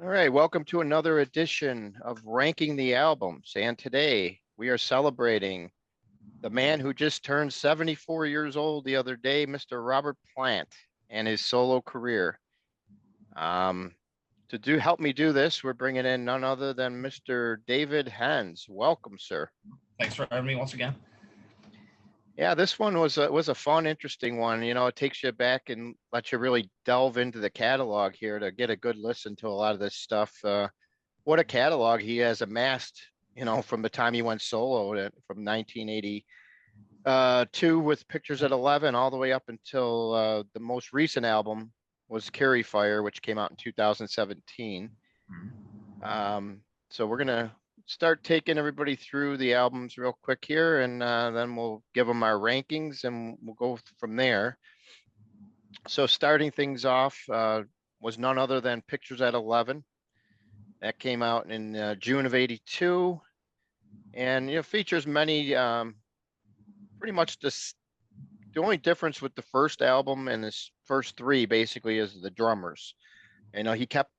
All right, welcome to another edition of Ranking the Albums. And today we are celebrating the man who just turned 74 years old the other day, Mr. Robert Plant, and his solo career. Um, to help me do this, we're bringing in none other than Mr. David Hens. Welcome, sir. Thanks for having me once again. Yeah, this one was a fun, interesting one. You know, it takes you back and lets you really delve into the catalog here to get a good listen to a lot of this stuff. What a catalog he has amassed, from the time he went solo from 1982 with Pictures at 11 all the way up until the most recent album was Carry Fire, which came out in 2017. So we're going to start taking everybody through the albums real quick here, and then we'll give them our rankings and we'll go from there. So starting things off was none other than Pictures at 11. That came out in June of 82, and features many, pretty much the only difference with the first album and his first three basically is the drummers. He kept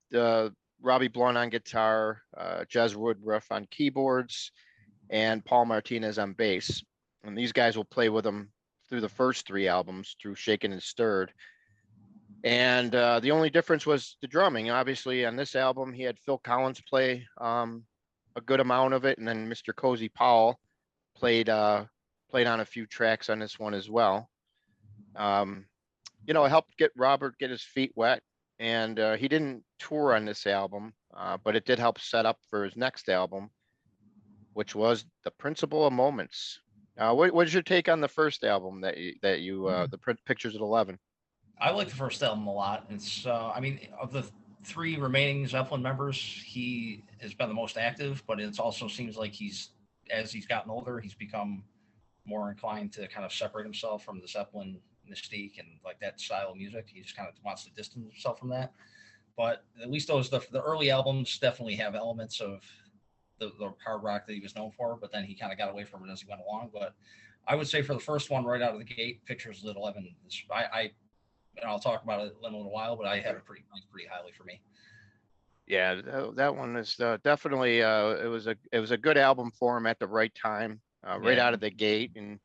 Robbie Blunt on guitar, Jez Woodruff on keyboards, and Paul Martinez on bass. And these guys will play with him through the first three albums, through Shaken and Stirred. And the only difference was the drumming. Obviously, on this album, he had Phil Collins play a good amount of it, and then Mr. Cozy Powell played on a few tracks on this one as well. It helped get Robert get his feet wet, and he didn't tour on this album, but it did help set up for his next album, which was The Principle of Moments. What's your take on the first album the Pictures at 11? I like the first album a lot. It's, of the three remaining Zeppelin members, he has been the most active, but it also seems like as he's gotten older, he's become more inclined to kind of separate himself from the Zeppelin mystique and like that style of music. He just kind of wants to distance himself from that. But at least the early albums definitely have elements of the hard rock that he was known for, but then he kind of got away from it as he went along. But I would say for the first one, right out of the gate, Pictures at 11, I'll talk about it in a little while, but I have it pretty highly for me. Yeah, that one is definitely it was a good album for him at the right time, right out of the gate, and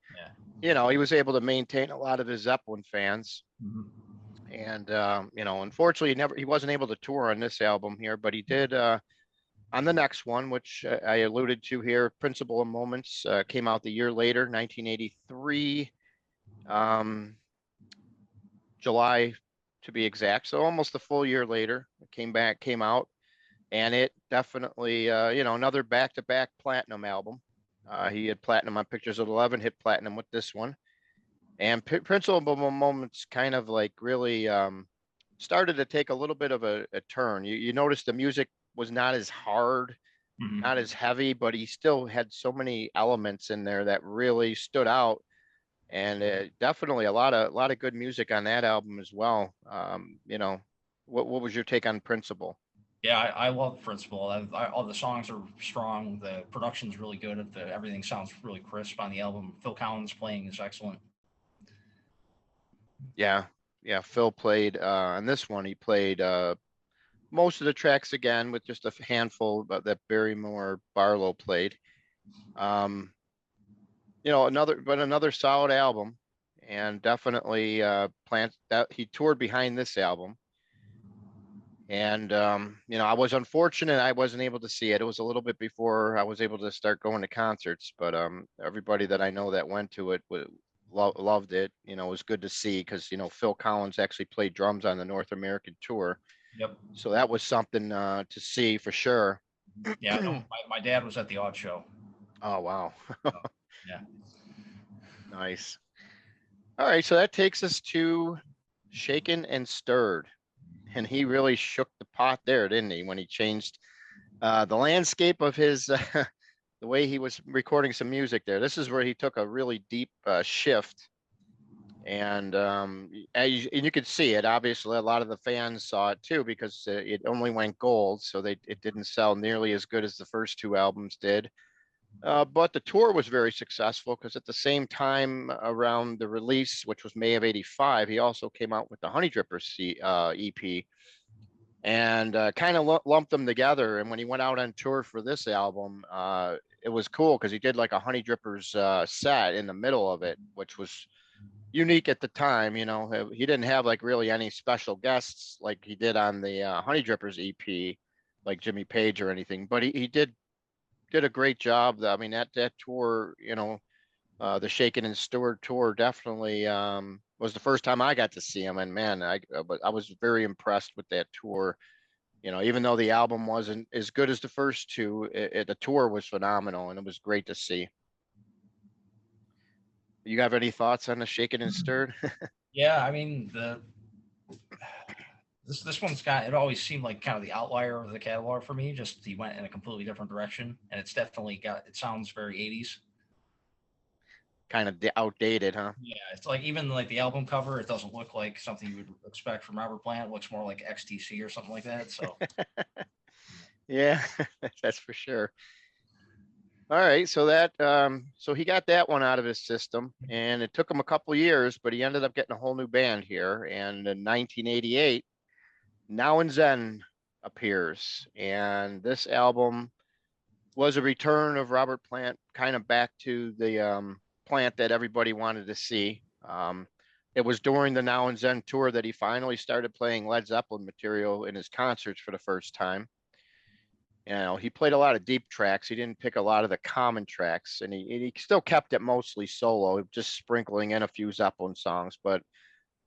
he was able to maintain a lot of his Zeppelin fans. Mm-hmm. And unfortunately, he wasn't able to tour on this album here, but he did on the next one, which I alluded to here. Principle of Moments came out the year later, 1983. July to be exact. So almost a full year later, it came out, and it definitely, another back-to-back platinum album. He had platinum on Pictures at 11, hit platinum with this one. And Principle Moments kind of like really started to take a little bit of a turn. You notice the music was not as hard, not as heavy, but he still had so many elements in there that really stood out. And definitely a lot of good music on that album as well. What was your take on Principle? Yeah, I love Principle. All the songs are strong. The production's really good. Everything sounds really crisp on the album. Phil Collins playing is excellent. Yeah, Phil played on this one. He played most of the tracks again with just a handful that Barrymore Barlow played. Another solid album, and definitely Plant that he toured behind this album. And I was unfortunate I wasn't able to see it. It was a little bit before I was able to start going to concerts, but everybody that I know that went to it loved it. It was good to see because Phil Collins actually played drums on the North American tour. Yep. So that was something to see for sure. Yeah, no, my dad was at the Odd Show. Oh wow. Yeah. Nice. All right, so that takes us to Shaken and Stirred. And he really shook the pot there, didn't he, when he changed the landscape of his the way he was recording some music there. This is where he took a really deep shift. And you could see it. Obviously, a lot of the fans saw it too because it only went gold, so it didn't sell nearly as good as the first two albums did. But the tour was very successful because at the same time around the release, which was May of '85, he also came out with the Honey Dripper EP. and kind of lumped them together. And when he went out on tour for this album, it was cool because he did like a Honey Drippers set in the middle of it, which was unique at the time. You know, he didn't have like really any special guests like he did on the Honey Drippers EP, like Jimmy Page or anything. But he did a great job. I mean, that tour, you know, the Shaken and Stewart tour definitely was the first time I got to see him, and man, but I was very impressed with that tour. You know, even though the album wasn't as good as the first two, the tour was phenomenal, and it was great to see. You have any thoughts on the Shaken and Stirred? Yeah, I mean this one's got, it always seemed like kind of the outlier of the catalog for me. Just he went in a completely different direction, and it's definitely got, it sounds very 80s. Kind of outdated, huh? Yeah, it's like even like the album cover, it doesn't look like something you would expect from Robert Plant. It looks more like XTC or something like that. So Yeah, that's for sure. All right, so so he got that one out of his system, and it took him a couple years, but he ended up getting a whole new band here. And in 1988, Now and Zen appears, and this album was a return of Robert Plant, kind of back to the Plant that everybody wanted to see. It was during the Now and Zen tour that he finally started playing Led Zeppelin material in his concerts for the first time. You know, he played a lot of deep tracks. He didn't pick a lot of the common tracks, and he still kept it mostly solo, just sprinkling in a few Zeppelin songs. But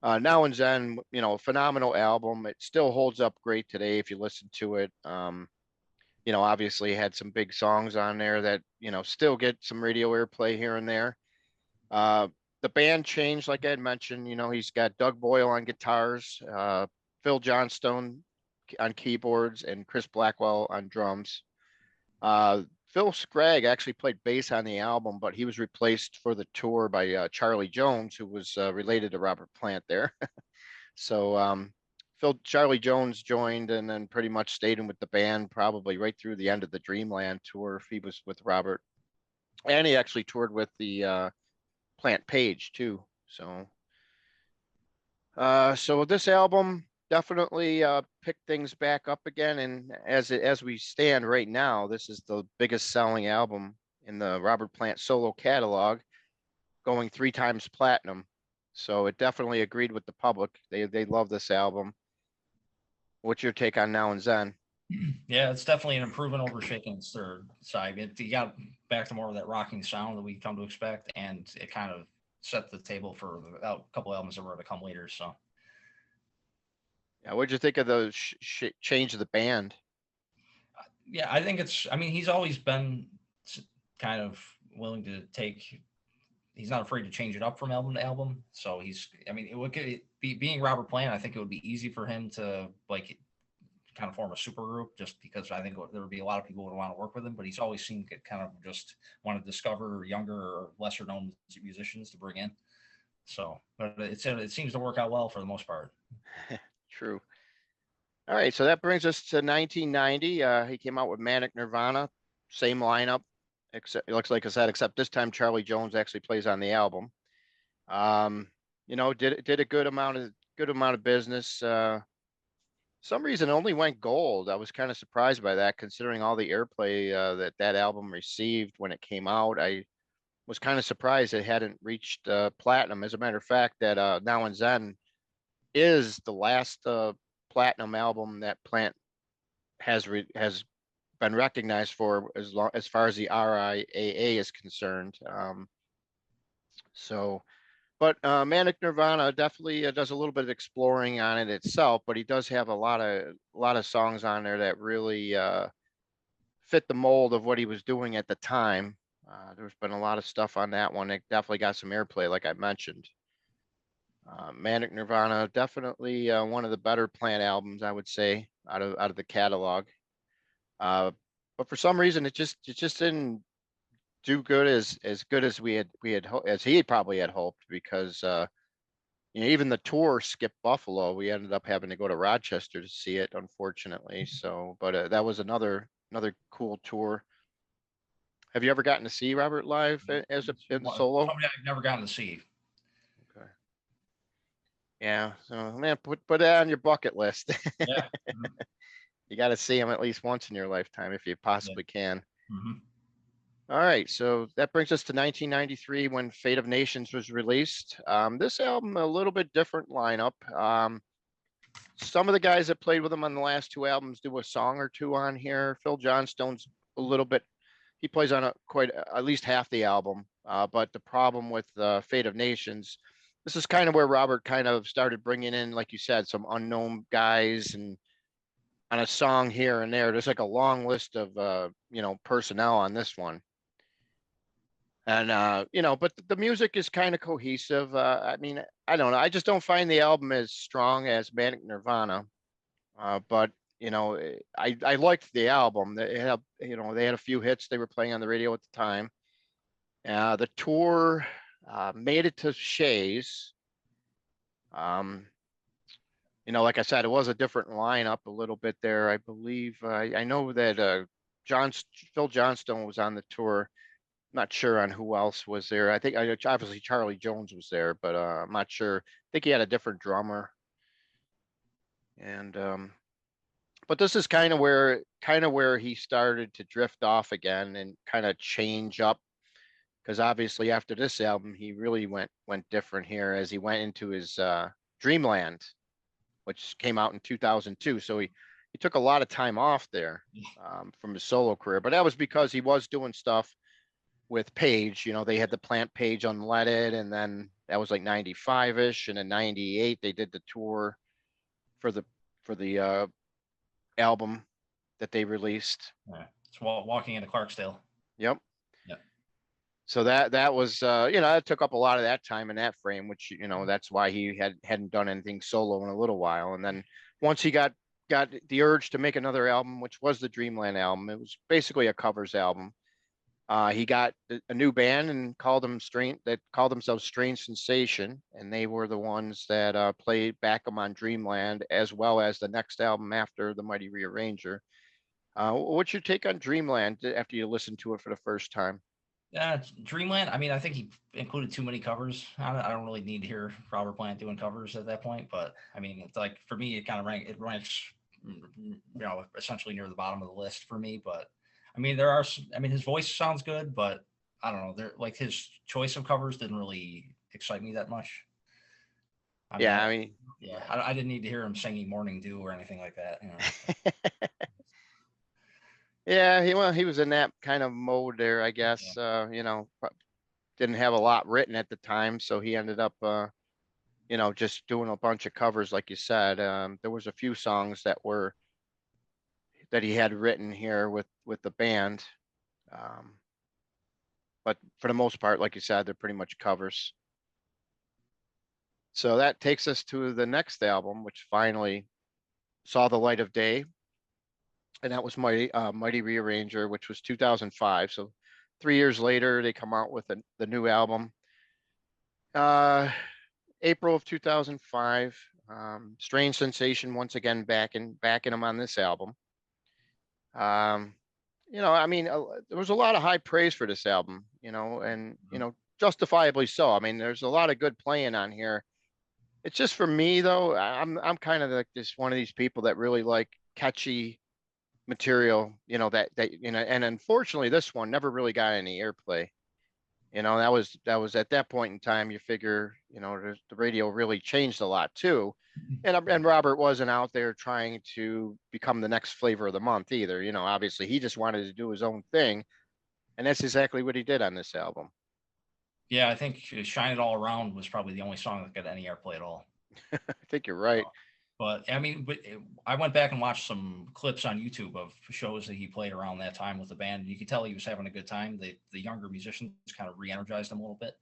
Now and Zen, you know, phenomenal album. It still holds up great today if you listen to it. You know, obviously had some big songs on there that, you know, still get some radio airplay here and there. Uh, the band changed, like I had mentioned. You know, he's got Doug Boyle on guitars, Phil Johnstone on keyboards, and Chris Blackwell on drums. Phil Scragg actually played bass on the album, but he was replaced for the tour by Charlie Jones, who was related to Robert Plant there. So Charlie Jones joined and then pretty much stayed in with the band probably right through the end of the Dreamland tour. If he was with Robert, and he actually toured with the Plant Page too. So this album definitely picked things back up again, and as we stand right now, this is the biggest selling album in the Robert Plant solo catalog, going 3 times platinum. So it definitely agreed with the public. They love this album. What's your take on Now and Zen? yeah, it's definitely an improvement over Shaken's third side. He got back to more of that rocking sound that we come to expect, and it kind of set the table for a couple albums that were to come later. So Yeah, what'd you think of the change of the band? yeah, I think it's. I mean, he's always been kind of willing to take. He's not afraid to change it up from album to album. So he's. I mean, it would be being Robert Plant. I think it would be easy for him to like kind of form a super group, just because I think there would be a lot of people who would want to work with him. But he's always seemed to kind of just want to discover younger or lesser known musicians to bring in. So, but it seems to work out well for the most part. True. All right, so that brings us to 1990. He came out with Manic Nirvana, same lineup, except it looks like I said, except this time Charlie Jones actually plays on the album. Um, you know, did a good amount of business. Some reason it only went gold. I was kind of surprised by that, considering all the airplay that album received when it came out. I was kind of surprised it hadn't reached platinum. As a matter of fact, that Now and Zen is the last platinum album that Plant has been recognized for as far as the RIAA is concerned. So, but Manic Nirvana definitely does a little bit of exploring on it itself, but he does have a lot of songs on there that really fit the mold of what he was doing at the time. There's been a lot of stuff on that one. It definitely got some airplay, like I mentioned. Manic Nirvana, definitely one of the better Plant albums, I would say, out of the catalog. Uh, but for some reason, it just didn't do good as as he probably had hoped, because you know, even the tour skipped Buffalo. We ended up having to go to Rochester to see it, unfortunately. So, but that was another cool tour. Have you ever gotten to see Robert live as a in solo? Somebody I've never gotten to see. Okay. Yeah. So man, put it on your bucket list. Yeah. Mhm. You got to see him at least once in your lifetime if you Yeah. possibly can. Hmm. All right, so that brings us to 1993 when Fate of Nations was released. This album, a little bit different lineup. Some of the guys that played with him on the last two albums do a song or two on here. Phil Johnstone's a little bit, he plays on quite at least half the album. But the problem with Fate of Nations, this is kind of where Robert kind of started bringing in, like you said, some unknown guys and on a song here and there. There's like a long list of personnel on this one. And but the music is kind of cohesive. I mean, I don't know. I just don't find the album as strong as Manic Nirvana. But I liked the album. They had a few hits they were playing on the radio at the time. The tour made it to Shays. Um, like I said, it was a different lineup a little bit there. I believe I know that John Phil Johnstone was on the tour. Not sure on who else was there. I think obviously Charlie Jones was there, but I'm not sure. I think he had a different drummer. And but this is kind of where he started to drift off again and kind of change up because obviously after this album he really went different here as he went into his Dreamland, which came out in 2002. So he took a lot of time off there from his solo career, but that was because he was doing stuff with Page. They had the Plant Page Unleaded, and then that was like 95-ish, and in 98 they did the tour for the album that they released. Yeah. It's walking into Clarksdale. Yep. Yeah. So that was that took up a lot of that time in that frame, which that's why he hadn't done anything solo in a little while. And then once he got the urge to make another album, which was the Dreamland album, it was basically a covers album. He got a new band and called themselves Strange Sensation, and they were the ones that played back him on Dreamland as well as the next album after the Mighty Rearranger. What's your take on Dreamland after you listened to it for the first time? Yeah, Dreamland. I mean, I think he included too many covers. I don't really need to hear Robert Plant doing covers at that point. But I mean, it's like for me, it ranks, essentially near the bottom of the list for me. But I mean, I mean, his voice sounds good, but I don't know. There, like his choice of covers didn't really excite me that much. I mean, Yeah, I mean, yeah, I didn't need to hear him singing "Morning Dew" or anything like that. yeah, he was in that kind of mode there, I Yeah. guess. Didn't have a lot written at the time, so he ended up just doing a bunch of covers, like you said. There was a few songs that he had written here with the band. Um, but for the most part, like you said, they're pretty much covers. So that takes us to the next album, which finally saw the light of day, and that was Mighty Rearranger, which was 2005. So 3 years later, they come out with the new album. Uh, April of 2005. Strange Sensation once again backing him on this album. Um, I mean, there was a lot of high praise for this album, and justifiably so. I mean, there's a lot of good playing on here. It's just for me though, I'm kind of like this one of these people that really like catchy material, and unfortunately this one never really got any airplay. That was at that point in time, you figure, the radio really changed a lot too. And Robert wasn't out there trying to become the next flavor of the month either. Obviously he just wanted to do his own thing. And that's exactly what he did on this album. Yeah, I think "Shine It All Around" was probably the only song that got any airplay at all. I think you're right. But I mean, I went back and watched some clips on YouTube of shows that he played around that time with the band, and you could tell he was having a good time. The younger musicians kind of re-energized him a little bit.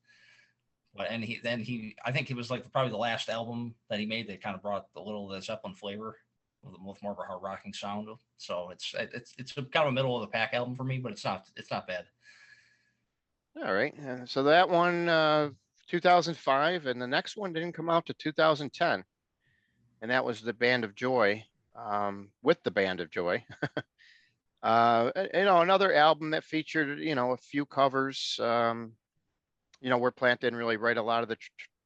But and I think it was like probably the last album that he made that kind of brought a little of the Zeppelin flavor with more of a hard rocking sound. So it's kind of a middle of the pack album for me, but it's not bad. All right. So that one, 2005, and the next one didn't come out to 2010. And that was the Band of Joy, with the Band of Joy. Another album that featured, a few covers, where Plant didn't really write a lot of the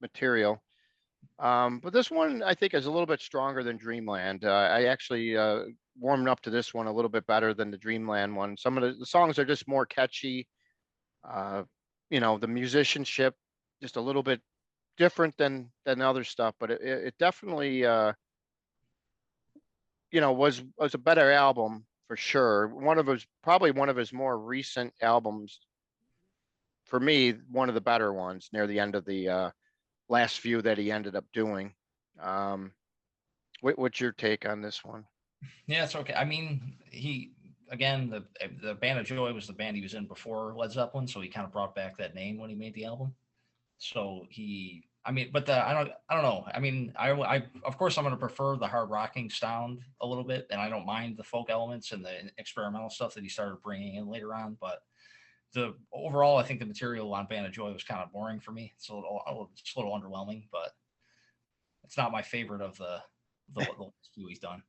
material. But this one I think is a little bit stronger than Dreamland. I actually warmed up to this one a little bit better than the Dreamland one. Some of the songs are just more catchy. Uh, the musicianship just a little bit different than other stuff, but it definitely was a better album for sure. One of his more recent albums for me, one of the better ones near the end of the last few that he ended up doing. Um, what's your take on this one? Yeah, it's okay. I mean, he again the Band of Joy was the band he was in before Led Zeppelin, so he kind of brought back that name when he made the album. So he, I mean, but I don't know. I mean, I of course I'm going to prefer the hard rocking sound a little bit, and I don't mind the folk elements and the experimental stuff that he started bringing in later on. But the overall, I think the material on Band of Joy was kind of boring for me. It's a little underwhelming, but it's not my favorite of the few he's done.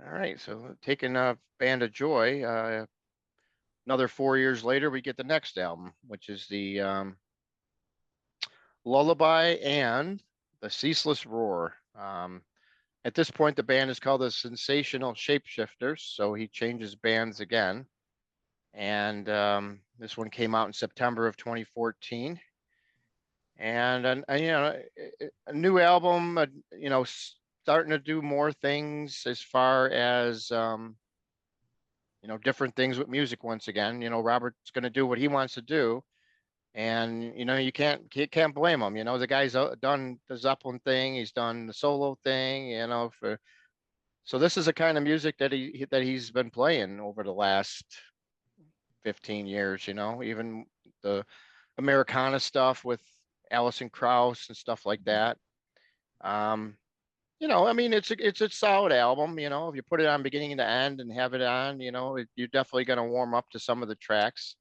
All right, so taking Band of Joy, another 4 years later, we get the next album, which is the Lullaby and the Ceaseless Roar. At this point, the band is called the Sensational Shapeshifters, so he changes bands again. And this one came out in September of 2014. And a new album, starting to do more things as far as different things with music once again. Robert's going to do what he wants to do, and you can't blame him. The guy's done the Zeppelin thing, he's done the solo thing. So this is the kind of music that he's been playing over the last 15 years. Even the Americana stuff with Alison Krauss and stuff like that. Um, I mean, it's a solid album. If you put it on beginning to end and have it on, you're definitely going to warm up to some of the tracks.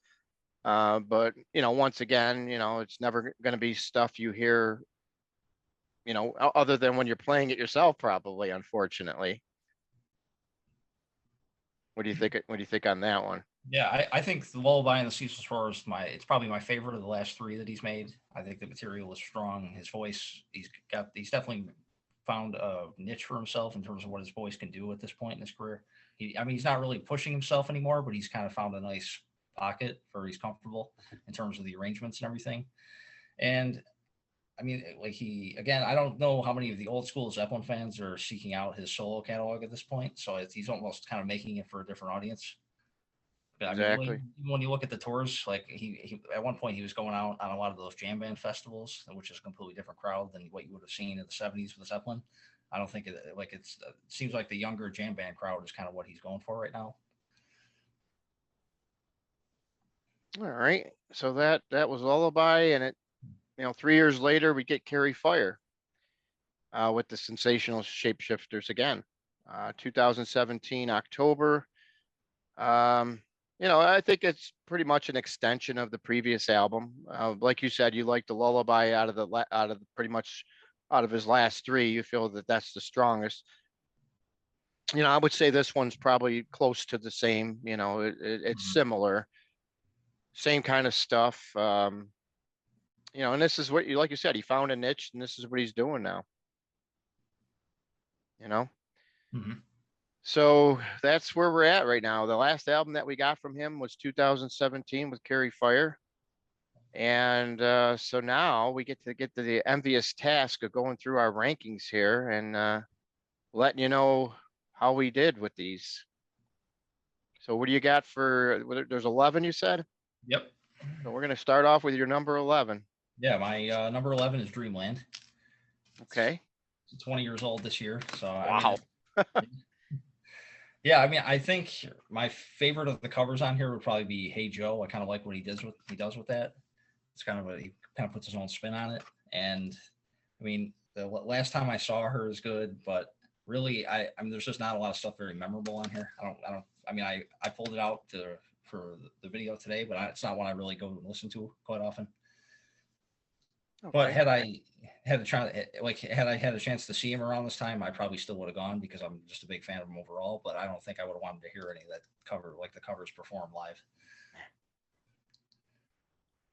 But once again, it's never going to be stuff you hear, other than when you're playing it yourself, probably. Unfortunately, what do you think? What do you think on that one? Yeah, I think the Lullaby and the Ceaseless Roar is it's probably my favorite of the last three that he's made. I think the material is strong. His voice, he's definitely found a niche for himself in terms of what his voice can do at this point in his career. I mean, he's not really pushing himself anymore, but he's kind of found a nice pocket where he's comfortable in terms of the arrangements and everything. And I mean, like again, I don't know how many of the old school Zeppelin fans are seeking out his solo catalog at this point. So he's almost kind of making it for a different audience. But I mean, Exactly. when you look at the tours, like he at one point he was going out on a lot of those jam band festivals, which is a completely different crowd than what you would have seen in the '70s with Zeppelin. I don't think it seems like the younger jam band crowd is kind of what he's going for right now. All right. So that was Lullaby, and 3 years later we get Carry Fire with the Sensational Shapeshifters again. 2017 October. Um, I think it's pretty much an extension of the previous album. Like you said, you like the Lullaby pretty much out of his last three. You feel that that's the strongest. I would say this one's probably close to the same. It's Mhm. similar, same kind of stuff. And this is what like you said, he found a niche, and this is what he's doing now. You know. Mhm. So that's where we're at right now. The last album that we got from him was 2017 with Carry Fire. And so now we get to the envious task of going through our rankings here and letting you know how we did with these. So what do you got there's 11 you said? Yep. So we're going to start off with your number 11. Yeah, my number 11 is Dreamland. Okay. It's 20 years old this year, so I mean, Wow. yeah, I mean, I think my favorite of the covers on here would probably be "Hey Joe." I kind of like what he does with that. It's kind of he kind of puts his own spin on it. And I mean, the last time I saw her is good, but really, I mean, there's just not a lot of stuff very memorable on here. I mean, I pulled it out for the video today, but it's not one I really go and listen to quite often. But Okay. had I had a chance to see him around this time, I probably still would have gone because I'm just a big fan of him overall. But I don't think I would have wanted to hear any of that the covers performed live.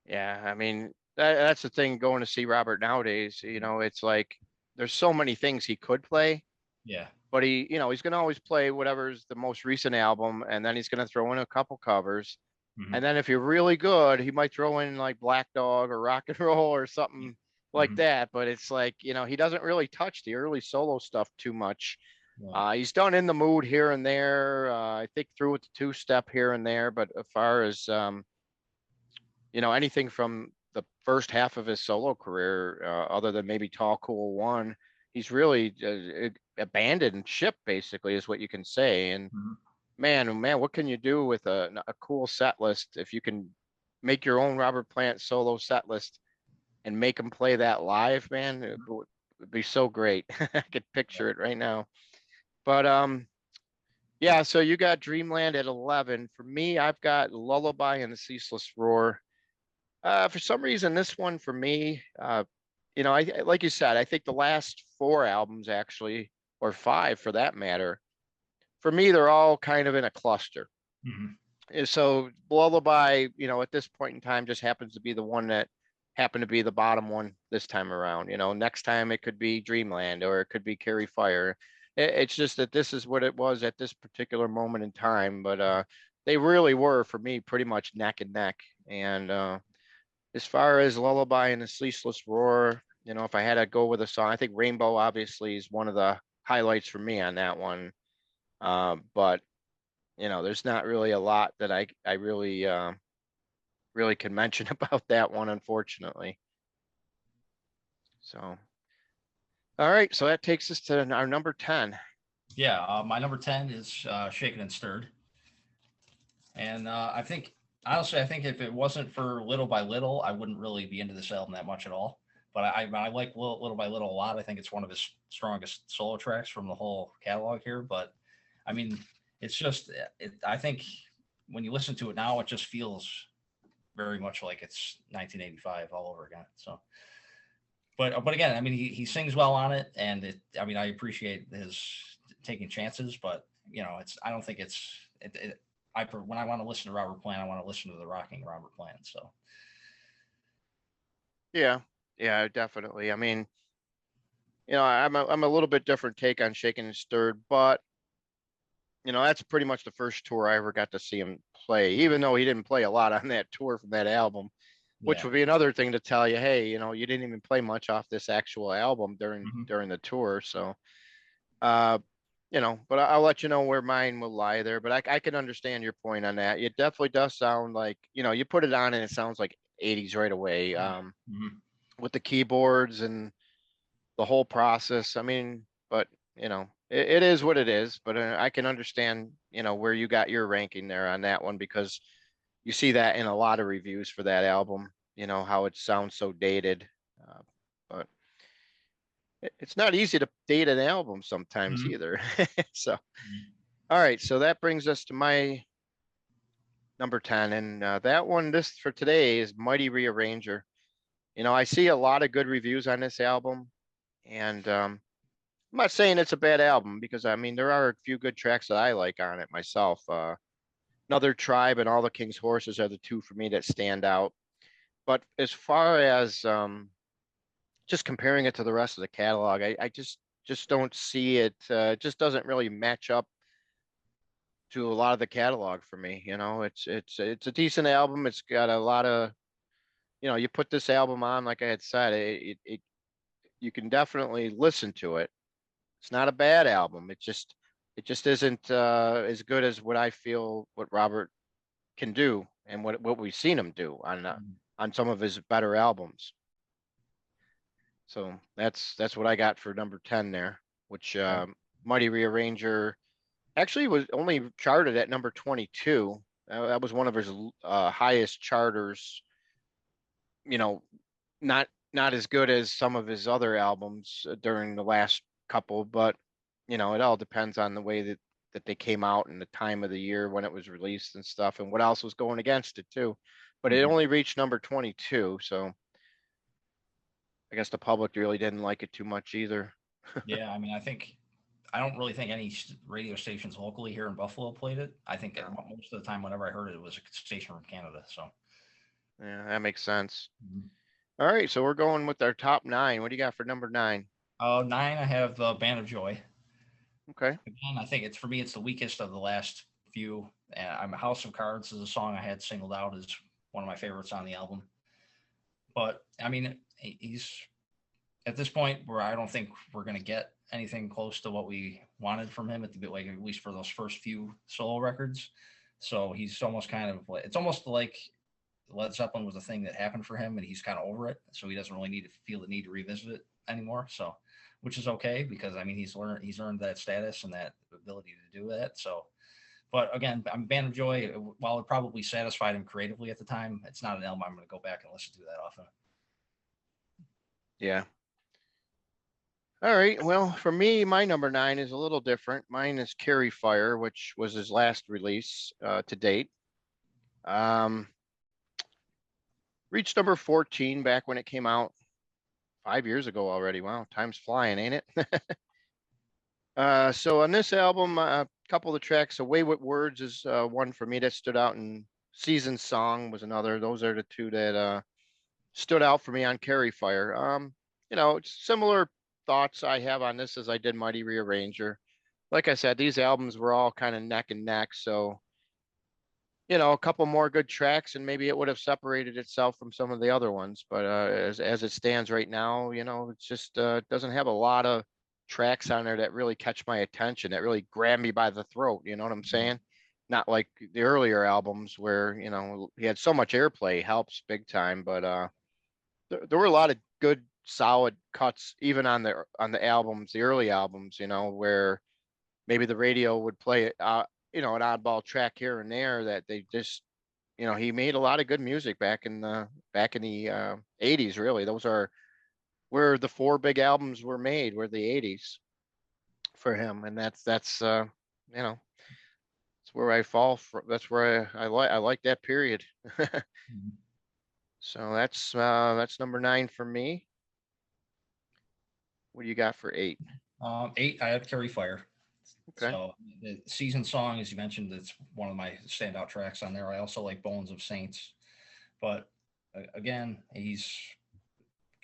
Yeah, I mean, that's the thing going to see Robert nowadays. You know, it's like there's so many things he could play, Yeah. but he's going to always play whatever's the most recent album, and then he's going to throw in a couple covers. Hmm. And then if you're really good, he might throw in like Black Dog or Rock and Roll or something like Hmm. that. But it's like, he doesn't really touch the early solo stuff too much. Yeah. He's done In the Mood here and there. I think through with the two-step here and there. But as far as anything from the first half of his solo career, other than maybe Tall Cool One, he's really abandoned ship, basically, is what you can say. And Hmm. man, oh man, what can you do with a cool set list if you can make your own Robert Plant solo set list and make him play that live, man? It'd be so great. I could picture it right now. But yeah, so you got Dreamland at 11. For me, I've got Lullaby and the Ceaseless Roar. For some reason, this one for me, I like you said, I think the last four albums actually, or five for that matter, for me, they're all kind of in a cluster. Hmm. So Lullaby, at this point in time, just happens to be the one that happened to be the bottom one this time around. Next time it could be Dreamland or it could be Carry Fire. It's just that this is what it was at this particular moment in time. But they really were for me pretty much neck and neck. And as far as Lullaby and the Ceaseless Roar, if I had to go with a song, I think Rainbow obviously is one of the highlights for me on that one. But there's not really a lot that I really can mention about that one, unfortunately. So, all right, so that takes us to our number 10. Yeah. My number 10 is Shaken and Stirred. And honestly, I think if it wasn't for Little by Little, I wouldn't really be into this album that much at all. But I like Little by Little a lot. I think it's one of his strongest solo tracks from the whole catalog here. But I mean, it's just, I think when you listen to it now, it just feels very much like it's 1985 all over again. So, but again, I mean, he sings well on it, and I mean, I appreciate his taking chances, but I don't think when I want to listen to Robert Plant, I want to listen to the rocking Robert Plant. So Yeah, yeah, definitely. I mean, I'm a little bit different take on Shaken and Stirred, but that's pretty much the first tour I ever got to see him play, even though he didn't play a lot on that tour from that album, which yeah. would be another thing to tell you, hey, you didn't even play much off this actual album during Hmm. during the tour. So, uh, but I'll let you know where mine will lie there. But I can understand your point on that. It definitely does sound like, you put it on and it sounds like 80s right away, Yeah. Hmm. with the keyboards and the whole process. I mean, but it is what it is. But I can understand, where you got your ranking there on that one because you see that in a lot of reviews for that album. How it sounds so dated, uh, but it's not easy to date an album sometimes Hmm. either. So, all right, so that brings us to my number 10, and that one, this for today is Mighty Rearranger. I see a lot of good reviews on this album, and I'm not saying it's a bad album because I mean there are a few good tracks that I like on it myself. Another Tribe and All the King's Horses are the two for me that stand out. But as far as just comparing it to the rest of the catalog, I just don't see it. It just doesn't really match up to a lot of the catalog for me. It's a decent album. It's got a lot of you put this album on, like I had said, it you can definitely listen to it. It's not a bad album. It just isn't as good as what I feel what Robert can do and what we've seen him do on some of his better albums. So that's what I got for number 10 there, which Mighty Rearranger actually was only charted at number 22. That was one of his highest charters. You know, not as good as some of his other albums during the last couple, but it all depends on the way that they came out and the time of the year when it was released and stuff, and what else was going against it too. But it Hmm. only reached number 22, so I guess the public really didn't like it too much either. Yeah. I mean, I don't really think any radio stations locally here in Buffalo played it. I think No. most of the time, whenever I heard it, it was a station from Canada. So. Yeah, that makes sense. Mhm. All right, so we're going with our top 9. What do you got for number 9? Nine, I have Band of Joy. Okay. Again, I think it's for me, it's the weakest of the last few. I'm a House of Cards is a song I had singled out as one of my favorites on the album. But I mean, he's at this point where I don't think we're gonna get anything close to what we wanted from him at the bit, like at least for those first few solo records. So he's almost kind of like it's almost like Led Zeppelin was a thing that happened for him, and he's kind of over it. So he doesn't really need to feel the need to revisit it anymore. So, which is okay because I mean he's earned that status and that ability to do that. So, but again, I'm Band of Joy. While it probably satisfied him creatively at the time, it's not an album I'm going to go back and listen to that often. Yeah. All right. Well, for me, my number 9 is a little different. Mine is Carry Fire, which was his last release to date. Um, reached number 14 back when it came out 5 years ago already. Wow, time's flying, ain't it? So on this album, a couple of the tracks, Away with Words is one for me that stood out, and Season Song was another. Those are the two that stood out for me on Carry Fire. Similar thoughts I have on this as I did Mighty Rearranger. Like I said, these albums were all kind of neck and neck. So, a couple more good tracks and maybe it would have separated itself from some of the other ones. But as it stands right now, it's just doesn't have a lot of tracks on there that really catch my attention, that really grab me by the throat. You know what I'm saying? Not like the earlier albums where, he had so much airplay, helps big time. But there were a lot of good, solid cuts, even on the albums, the early albums, where maybe the radio would play an oddball track here and there that they just, he made a lot of good music back in the 80s. Really, those are where the four big albums were made, were the 80s for him, and that's you know that's where I fall for. That's where I like that period. Mhm. So that's number 9 for me. What do you got for 8? Eight, I have Carry Fire. Okay. So the season song, as you mentioned, it's one of my standout tracks on there. I also like Bones of Saints, but again, he's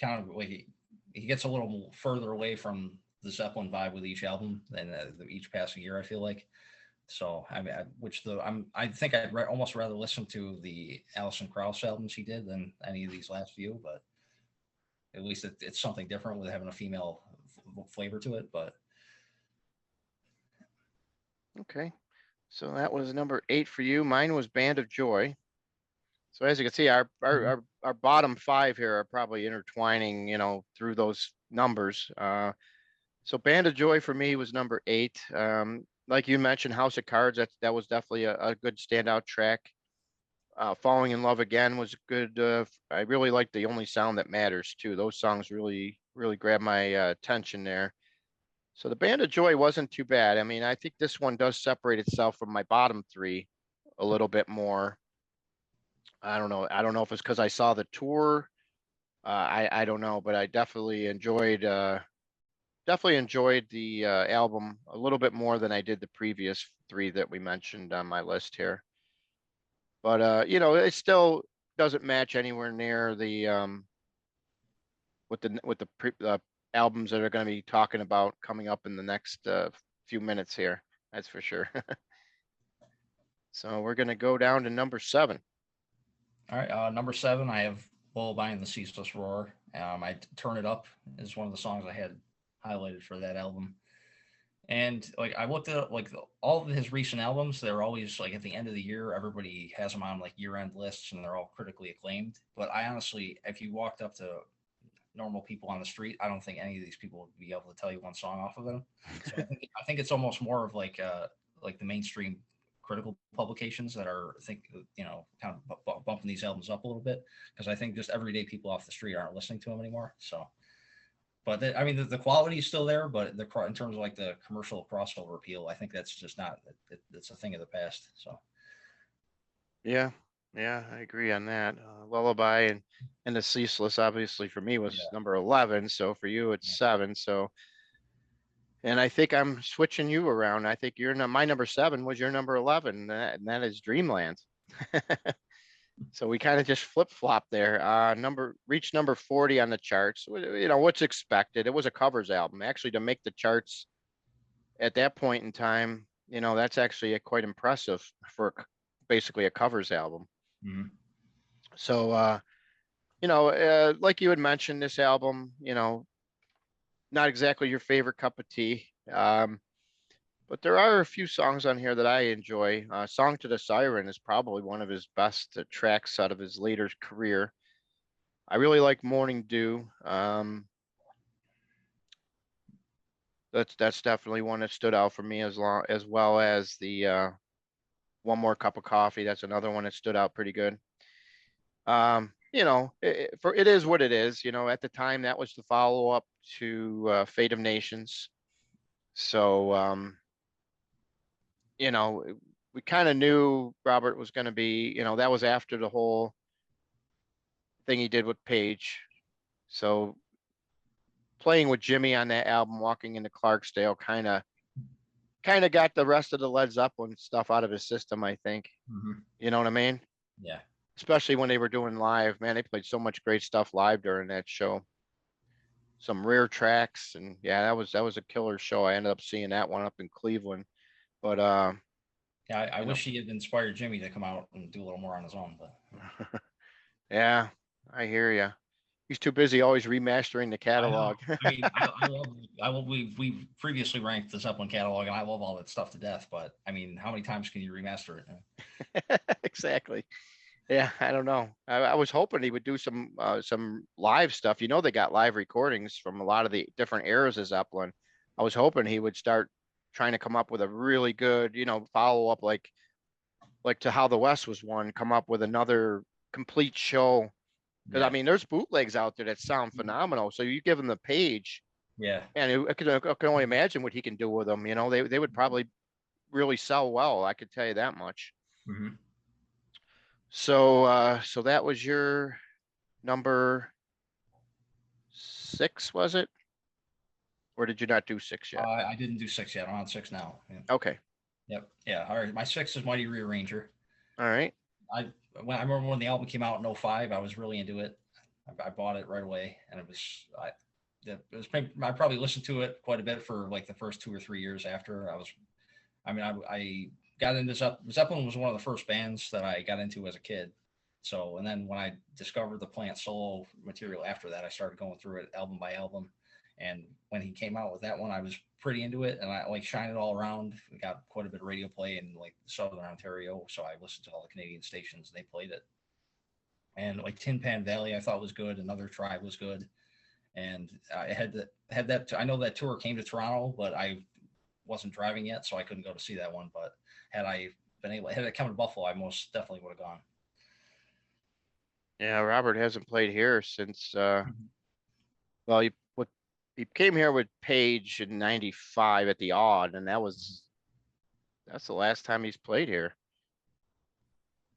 kind of like he gets a little further away from the Zeppelin vibe with each album than each passing year. I feel like. So I mean, I think almost rather listen to the Alison Krauss albums he did than any of these last few, but at least it's something different with having a female flavor to it. But Okay. So that was number 8 for you. Mine was Band of Joy. So as you can see, our bottom 5 here are probably intertwining, through those numbers. So Band of Joy for me was number 8. Like you mentioned, House of Cards, that was definitely a good standout track. Falling in Love Again was good. I really like The Only Sound That Matters too. Those songs really, really grabbed my attention there. So the Band of Joy wasn't too bad. I mean, I think this one does separate itself from my bottom 3 a little bit more. I don't know. I don't know if it's because I saw the tour. I don't know, but I definitely enjoyed the album a little bit more than I did the previous 3 that we mentioned on my list here. But it still doesn't match anywhere near the albums that are going to be talking about coming up in the next few minutes here. That's for sure. So we're going to go down to number 7. all right, number 7, I have Lullaby and the Ceaseless Roar. I Turn It Up is one of the songs I had highlighted for that album. And like I looked at like all of his recent albums, they're always like at the end of the year, everybody has them on like year-end lists, and they're all critically acclaimed. But I honestly, if you walked up to normal people on the street, I don't think any of these people would be able to tell you one song off of them. So I think it's almost more of like the mainstream critical publications that are I think kind of bumping these albums up a little bit because I think just everyday people off the street aren't listening to them anymore. So but I mean, the quality is still there, but in terms of like the commercial crossover appeal, I think that's just not. It's a thing of the past. So Yeah, yeah, I agree on that. Lullaby and the Ceaseless, obviously for me was yeah, number 11. So for you, it's yeah. 7. So, and I think I'm switching you around. I think my number 7 was your number 11, and that is Dreamland. So we kind of just flip-flopped there. Reached number 40 on the charts. You know, what's expected. It was a covers album. Actually, to make the charts at that point in time, you know, that's actually quite impressive for basically a covers album. Mhm. So, you know, like you had mentioned, this album, you know, not exactly your favorite cup of tea. But there are a few songs on here that I enjoy. Song to the Siren is probably one of his best tracks out of his later career. I really like Morning Dew. That's definitely one that stood out for me as well as the One More Cup of Coffee. That's another one that stood out pretty good. You know, it is what it is. You know, at the time that was the follow up to Fate of Nations. So you know, we kind of knew Robert was going to be. You know, that was after the whole thing he did with Page. So playing with Jimmy on that album, Walking into Clarksdale, kind of got the rest of the Led Zeppelin stuff out of his system, I think. Mhm. You know what I mean? Yeah. Especially when they were doing live. Man, they played so much great stuff live during that show. Some rare tracks, and yeah, that was a killer show. I ended up seeing that one up in Cleveland. But Yeah, I you know, wish he had inspired Jimmy to come out and do a little more on his own, but yeah, I hear you. He's too busy always remastering the I know. catalog. I mean, I love I will we previously ranked the Zeppelin catalog, and I love all that stuff to death. But I mean, how many times can you remaster it? Exactly. Yeah, I don't know. I was hoping he would do some live stuff. You know, they got live recordings from a lot of the different eras of Zeppelin. I was hoping he would start trying to come up with a really good, you know, follow up like to How the West Was Won, come up with another complete show. Because I Yeah, mean, there's bootlegs out there that sound phenomenal. So you give him the page, yeah. and I can only imagine what he can do with them. You know, they would probably really sell well. I could tell you that much. Hmm. So that was your number 6, was it? Or did you not do 6 yet? I didn't do six yet. I'm on six now. Yeah. Okay. Yep. Yeah. All right. My six is Mighty Rearranger. All right. I remember when the album came out in '05, I was really into it. I bought it right away, and I probably listened to it quite a bit for like the first 2 or 3 years after I was. I mean, I got into Zeppelin was one of the first bands that I got into as a kid. So, and then when I discovered the Plant solo material after that, I started going through it album by album. And when he came out with that one, I was pretty into it, and I like Shine It All Around. We got quite a bit of radio play in like Southern Ontario, so I listened to all the Canadian stations. And they played it, and like Tin Pan Valley, I thought was good. Another Tribe was good, and I had that. I know that tour came to Toronto, but I wasn't driving yet, so I couldn't go to see that one. But had it come to Buffalo, I most definitely would have gone. Yeah, Robert hasn't played here since well, he came here with Page in '95 at the Odd, and that's the last time he's played here.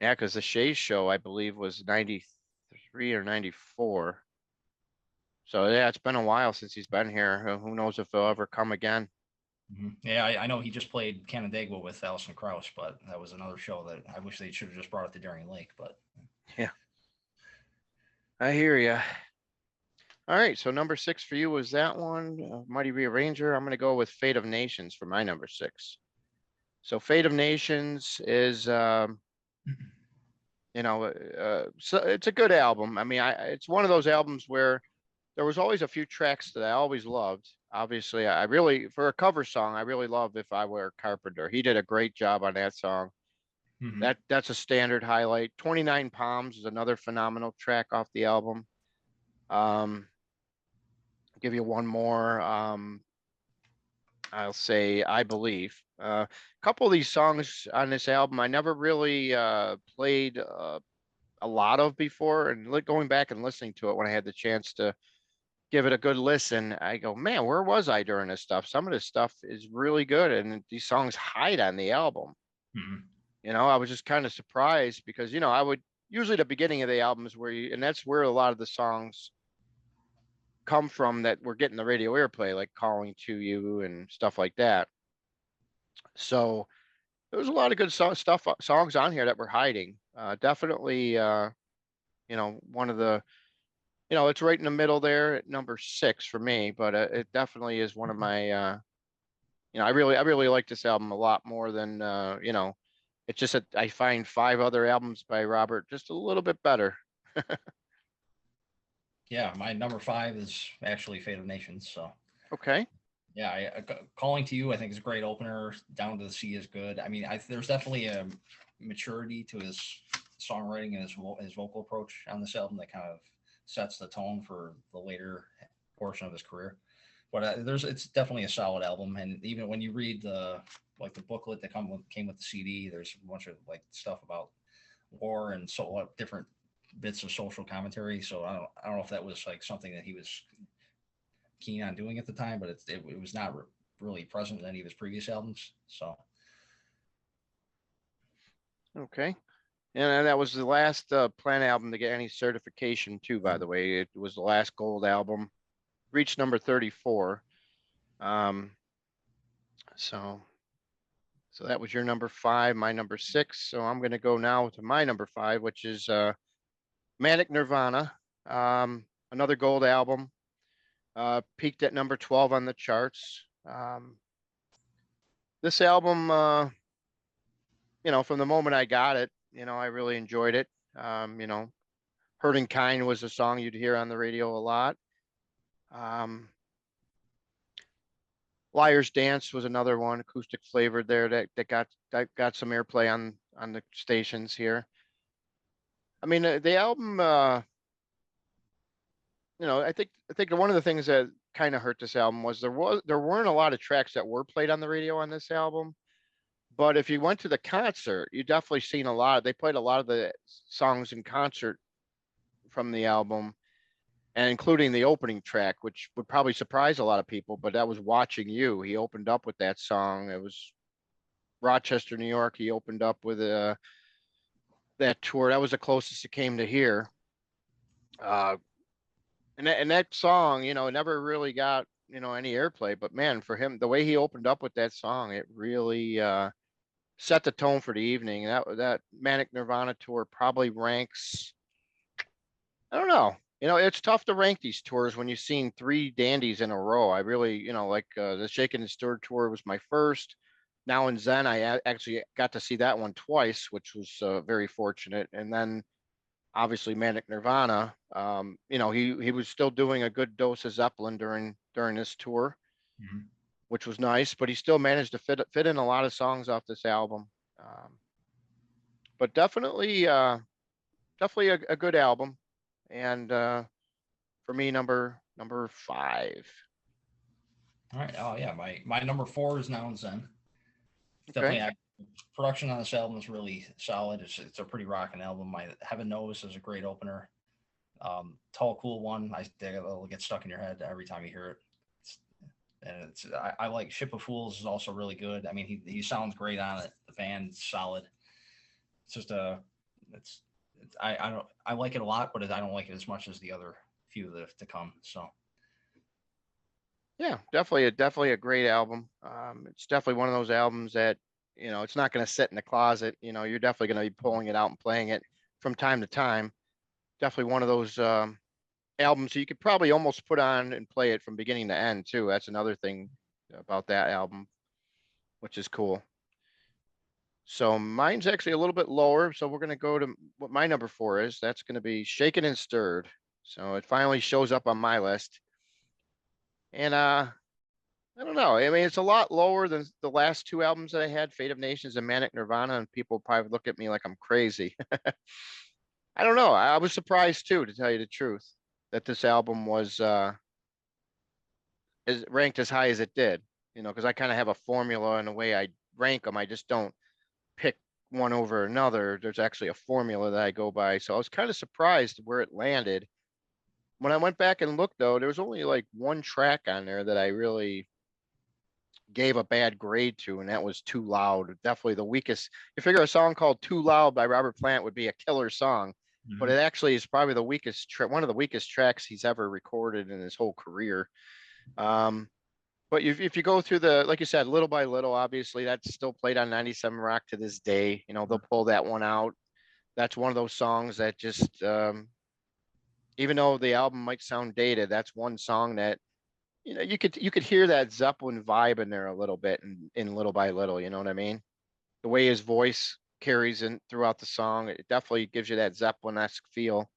Yeah, because the Shays show, I believe, was '93 or '94. So yeah, it's been a while since he's been here. Who knows if he'll ever come again? Mm-hmm. Yeah, I know he just played Canandaigua with Alison Krauss, but that was another show that I wish they should have just brought it to Darien Lake. But Yeah, I hear you. All right, so number 6 for you was that one, Mighty Rearranger. I'm going to go with Fate of Nations for my number 6. So Fate of Nations is, you know, so it's a good album. I mean, it's one of those albums where there was always a few tracks that I always loved. Obviously, I really, for a cover song, I really love If I Were a Carpenter. He did a great job on that song. mm-hmm. That's a standard highlight. 29 Palms is another phenomenal track off the album. Um, I'll give you one more. I'll say I Believe. A couple of these songs on this album I never really played a lot of before, and going back and listening to it when I had the chance to give it a good listen, I go, man, where was I during this stuff? Some of this stuff is really good, and these songs hide on the album. Mm-hmm. You know, I was just kind of surprised because, you know, I would usually the beginning of the albums and that's where a lot of the songs come from that we're getting the radio airplay, like Calling to You and stuff like that. So there was a lot of good songs on here that were hiding. Definitely, one of the, it's right in the middle there at number 6 for me, but it definitely is one of my, I really like this album a lot more than, it's just that I find 5 other albums by Robert just a little bit better. Yeah, my number 5 is actually Fate of Nations. So Okay. yeah, Calling to You, I think, is a great opener. Down to the Sea is good. I mean, there's definitely a maturity to his songwriting and his vocal approach on this album that kind of sets the tone for the later portion of his career. But it's definitely a solid album, and even when you read the booklet that came with the CD, there's a bunch of like stuff about war and so what different bits of social commentary. So I don't know if that was like something that he was keen on doing at the time, but it was not really present in any of his previous albums. So Okay. And that was the last Plant album to get any certification too, by the way. It was the last gold album. Reached number 34. Um, so that was your number 5, my number 6. So I'm going to go now to my number 5, which is Manic Nirvana. Another gold album. Peaked at number 12 on the charts. This album, from the moment I got it, I really enjoyed it. Hurting Kind was a song you'd hear on the radio a lot. Liar's Dance was another one, acoustic flavored there that got some airplay on the stations here. I mean, the album, I think one of the things that kind of hurt this album was there weren't a lot of tracks that were played on the radio on this album. But if you went to the concert, you definitely seen a lot. They played a lot of the songs in concert from the album, and including the opening track, which would probably surprise a lot of people. But that was Watching You. He opened up with that song. It was Rochester, New York. He opened up with that tour. That was the closest it came to here. And that song, never really got any airplay. But man, for him, the way he opened up with that song, it really set the tone for the evening. That Manic Nirvana tour probably ranks. I don't know. It's tough to rank these tours when you've seen 3 dandies in a row. I really, like the Shaken and Stirred tour was my first. Now and Zen, I actually got to see that one twice, which was very fortunate. And then obviously Manic Nirvana. He was still doing a good dose of Zeppelin during this tour, which was nice. But he still managed to fit in a lot of songs off this album. But definitely a good album. And for me, number 5. all right, oh yeah, my number 4 is Now and Zen. Okay. Definitely, production on this album is really solid. It's a pretty rocking album. My Heaven Knows is a great opener. Tall Cool One, it'll get stuck in your head every time you hear it. I like Ship of Fools is also really good. I mean, he sounds great on it. The band's solid. It's just I like it a lot, but I don't like it as much as the other few that have to come. So Yeah, definitely a great album. It's definitely one of those albums that, it's not going to sit in the closet. You're definitely going to be pulling it out and playing it from time to time. Definitely one of those albums you could probably almost put on and play it from beginning to end too. That's another thing about that album, which is cool. So mine's actually a little bit lower. So we're going to go to what my number 4 is. That's going to be Shaken and Stirred. So it finally shows up on my list. And I don't know. I mean, it's a lot lower than the last 2 albums that I had, Fate of Nations and Manic Nirvana, and people probably look at me like I'm crazy. I don't know. I was surprised too, to tell you the truth, that this album was is ranked as high as it did. Because I kind of have a formula in the way I rank them. I just don't pick one over another. There's actually a formula that I go by. So I was kind of surprised where it landed. When I went back and looked, though, there was only like one track on there that I really gave a bad grade to, and that was Too Loud. Definitely the weakest. You figure a song called Too Loud by Robert Plant would be a killer song, but it actually is probably the weakest one of the weakest tracks he's ever recorded in his whole career. But But if you go through the, like you said, little by little, obviously that's still played on 97 Rock to this day. You know, they'll pull that one out. That's one of those songs that just, even though the album might sound dated, that's one song that, you know, you could hear that Zeppelin vibe in there a little bit in little by little. You know what I mean? The way his voice carries in throughout the song, it definitely gives you that Zeppelin-esque feel.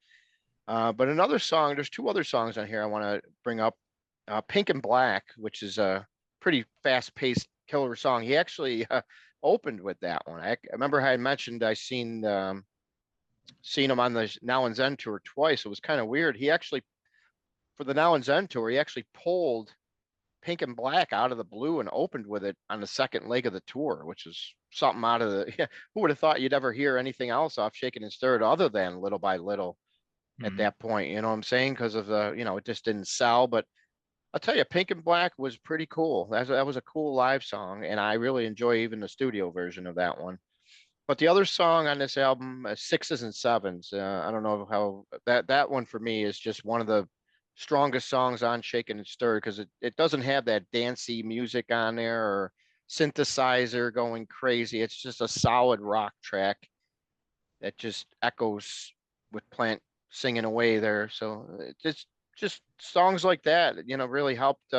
But another song, there's two other songs on here I want to bring up. Pink and Black, which is a pretty fast-paced killer song. He actually opened with that one. I remember how I mentioned I seen him on the Now and Zen tour twice. It was kind of weird. He actually, for the Now and Zen tour, he actually pulled Pink and Black out of the blue and opened with it on the second leg of the tour, which is something out of the. Yeah, who would have thought you'd ever hear anything else off Shaken and Stirred other than Little by Little at that point? You know what I'm saying? Because of the, you know, it just didn't sell. But I'll tell you, Pink and Black was pretty cool. That was a cool live song, and I really enjoy even the studio version of that one. But the other song on this album, Sixes and Sevens, I don't know how that one for me is just one of the strongest songs on Shaken and Stirred because it doesn't have that dancey music on there or synthesizer going crazy. It's just a solid rock track that just echoes with Plant singing away there. So it's just songs like that, you know, really helped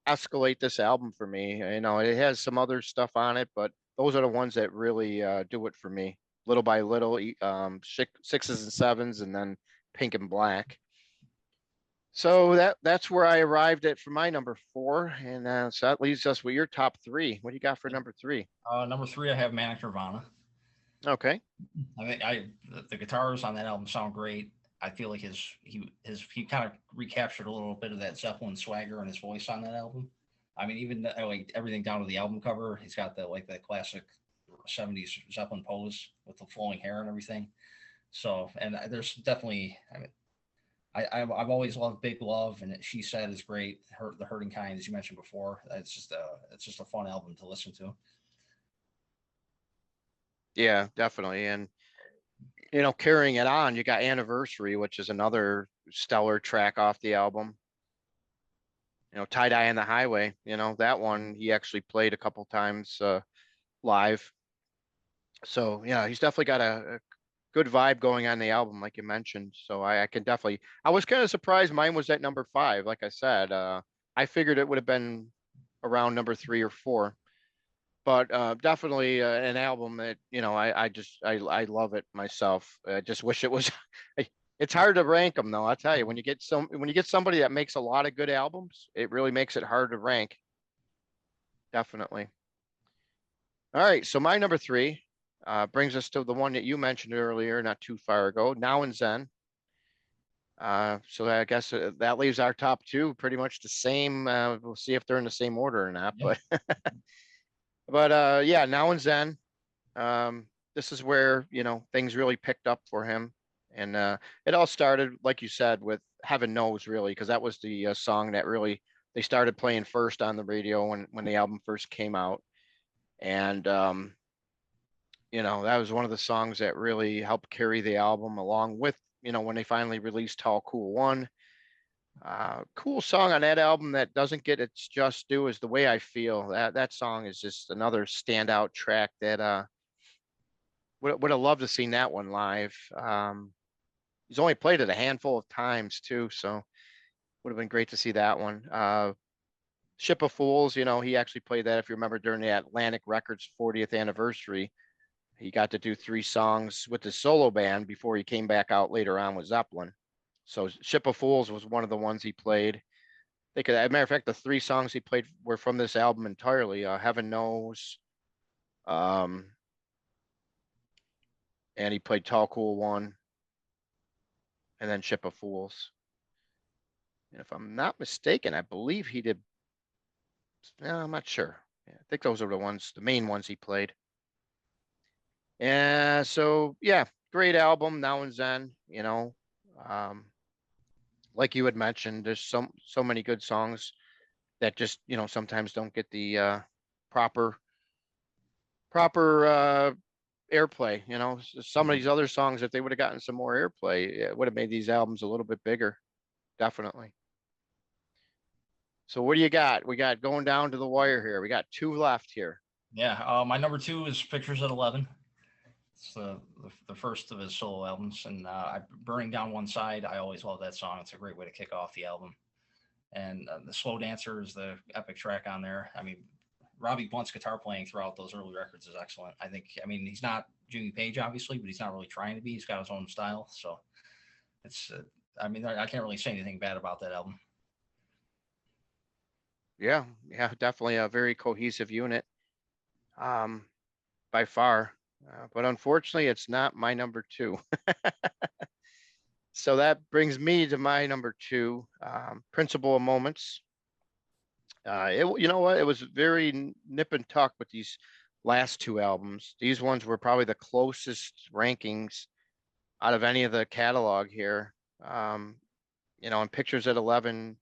escalate this album for me. You know, it has some other stuff on it, but those are the ones that really do it for me. Little by little, sixes and sevens, and then Pink and Black. So that's where I arrived at for my number four, and so that leaves us with your top three. What do you got for number three? Number three, I have Manic Nirvana. Okay. I think the guitars on that album sound great. I feel like he kind of recaptured a little bit of that Zeppelin swagger in his voice on that album. I mean, even like everything down to the album cover, he's got that classic '70s Zeppelin pose with the flowing hair and everything. So, and there's definitely, I mean, I've always loved Big Love, and She Said is great. The Hurting Kind, as you mentioned before, it's just a fun album to listen to. Yeah, definitely. And you know, carrying it on, you got Anniversary, which is another stellar track off the album. You know, Tie Dye on the Highway, you know, that one he actually played a couple times live. So yeah, he's definitely got a good vibe going on the album, like you mentioned. So I can definitely. I was kind of surprised mine was at number five. Like I said, I figured it would have been around number three or four. But definitely an album that, you know, I love it myself. I just wish it was. It's hard to rank them though. I tell you, when you get somebody that makes a lot of good albums, it really makes it hard to rank. Definitely. All right, so my number three brings us to the one that you mentioned earlier, not too far ago, Now and Zen. So I guess that leaves our top two pretty much the same. We'll see if they're in the same order or not. Yeah. But yeah, Now and Zen. This is where, you know, things really picked up for him, and it all started, like you said, with Heaven Knows, really, because that was the song that really they started playing first on the radio when the album first came out, and you know, that was one of the songs that really helped carry the album along with, you know, when they finally released Tall Cool One. Cool song on that album that doesn't get its just due is The Way I Feel. That song is just another standout track that would have loved to seen that one live. He's only played it a handful of times too, so would have been great to see that one. Ship of Fools, you know, he actually played that, if you remember, during the Atlantic Records 40th anniversary. He got to do 3 songs with the solo band before he came back out later on with Zeppelin. So Ship of Fools was one of the ones he played. I think, as a matter of fact, the 3 songs he played were from this album entirely. Heaven Knows, um, and he played Tall Cool One, and then Ship of Fools. And if I'm not mistaken, I believe he did. No, I'm not sure. Yeah, I think those are the main ones he played. And so, yeah, great album, Now and Zen. You know, um, like you had mentioned, there's so many good songs that just, you know, sometimes don't get the proper airplay. You know, some of these other songs, if they would have gotten some more airplay, it would have made these albums a little bit bigger. Definitely. So what do you got? We got going down to the wire here. We got 2 left here. Yeah, my number 2 is Pictures at 11. It's the first of his solo albums, and Burning Down One Side. I always love that song. It's a great way to kick off the album. And the Slow Dancer is the epic track on there. I mean, Robbie Blunt's guitar playing throughout those early records is excellent. I mean, he's not Jimmy Page, obviously, but he's not really trying to be. He's got his own style. So it's, I mean, I can't really say anything bad about that album. Yeah, definitely a very cohesive unit, by far. But unfortunately, it's not my number 2. So that brings me to my number 2, Principle of Moments. You know what? It was very nip and tuck with these last 2 albums. These ones were probably the closest rankings out of any of the catalog here. And Pictures at 11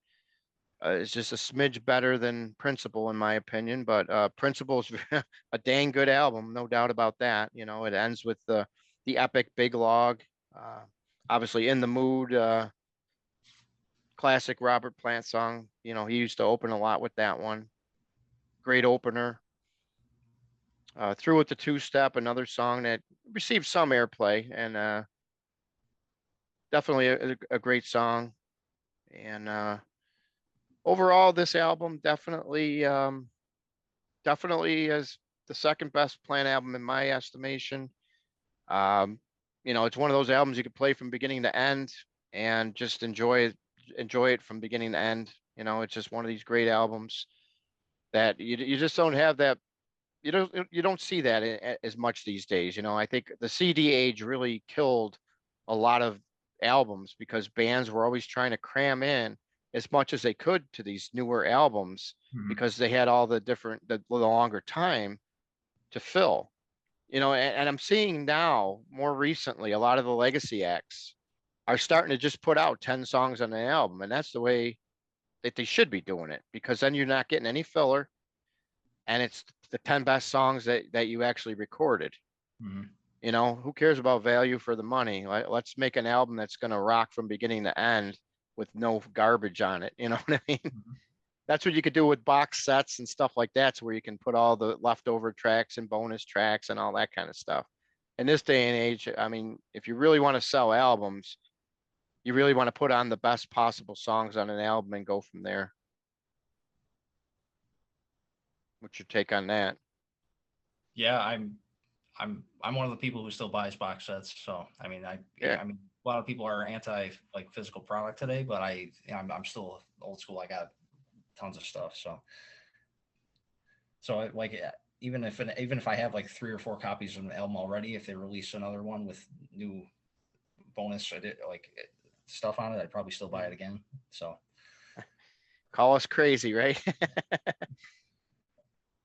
is just a smidge better than Principle in my opinion, but Principle is a dang good album, no doubt about that. It ends with the epic Big Log, obviously In the Mood, classic Robert Plant song. He used to open a lot with that one. Great opener. Through with the Two-Step, another song that received some airplay, and definitely a great song. And overall, this album definitely is the second best Plant album in my estimation. It's one of those albums you could play from beginning to end and just enjoy it from beginning to end. It's just one of these great albums that you just don't have that. You don't see that as much these days. I think the CD age really killed a lot of albums because bands were always trying to cram in as much as they could to these newer albums because they had all the longer time to fill. And I'm seeing now more recently a lot of the legacy acts are starting to just put out 10 songs on an album, and that's the way that they should be doing it, because then you're not getting any filler, and it's the 10 best songs that you actually recorded. Who cares about value for the money? Let's make an album that's going to rock from beginning to end with no garbage on it. You know what I mean? That's what you could do with box sets and stuff like that, where you can put all the leftover tracks and bonus tracks and all that kind of stuff. In this day and age, I mean, if you really want to sell albums, you really want to put on the best possible songs on an album and go from there. What's your take on that? Yeah, I'm one of the people who still buys box sets. So I mean, I mean, a lot of people are anti like physical product today, but I'm still old school. I got tons of stuff. So like even if I have like 3 or 4 copies of an album already, if they release another one with new bonus stuff on it, I'd probably still buy it again. So call us crazy, right?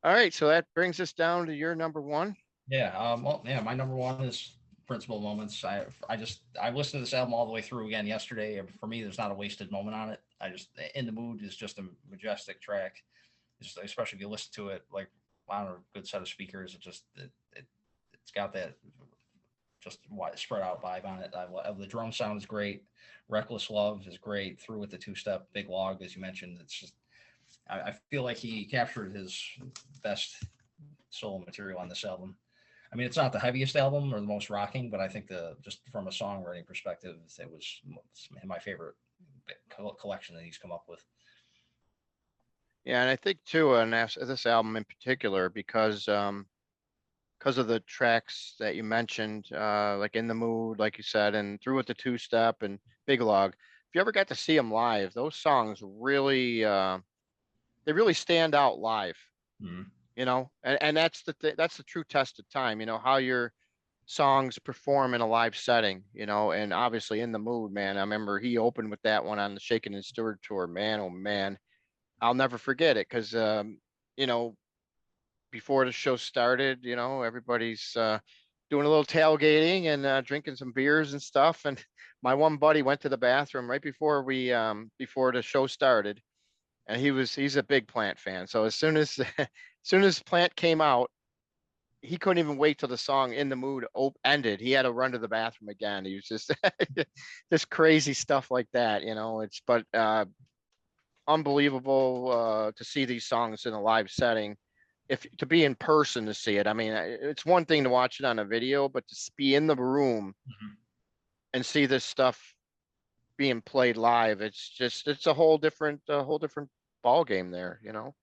All right, so that brings us down to your number 1. Yeah, my number 1 is Principal Moments. I listened to this album all the way through again yesterday. For me, there's not a wasted moment on it. In the Mood is just a majestic track. Especially if you listen to it like on a good set of speakers, it's got that just spread out vibe on it. The drum sound is great. Reckless Love is great. Through with the Two-Step, Big Log, as you mentioned. It's just I feel like he captured his best solo material on this album. I mean, it's not the heaviest album or the most rocking, but I think just from a songwriting perspective, it was my favorite collection that he's come up with. Yeah, and I think too, and this album in particular, because of the tracks that you mentioned, like In the Mood, like you said, and Through with the Two-Step and Big Log. If you ever got to see them live, those songs really, they really stand out live. And that's the true test of time. How your songs perform in a live setting. And obviously In the Mood, man. I remember he opened with that one on the Shakin' and Stirred tour. Man, oh man. I'll never forget it because, before the show started, everybody's doing a little tailgating and drinking some beers and stuff. And my one buddy went to the bathroom right before before the show started, and he's a big Plant fan. So as soon as Plant came out, he couldn't even wait till the song In the Mood ended. He had to run to the bathroom again. He was just just crazy stuff like that. unbelievable to see these songs in a live setting. If to be in person to see it, I mean, it's one thing to watch it on a video, but to be in the room Mhm. and see this stuff being played live, it's a whole different ball game there, you know.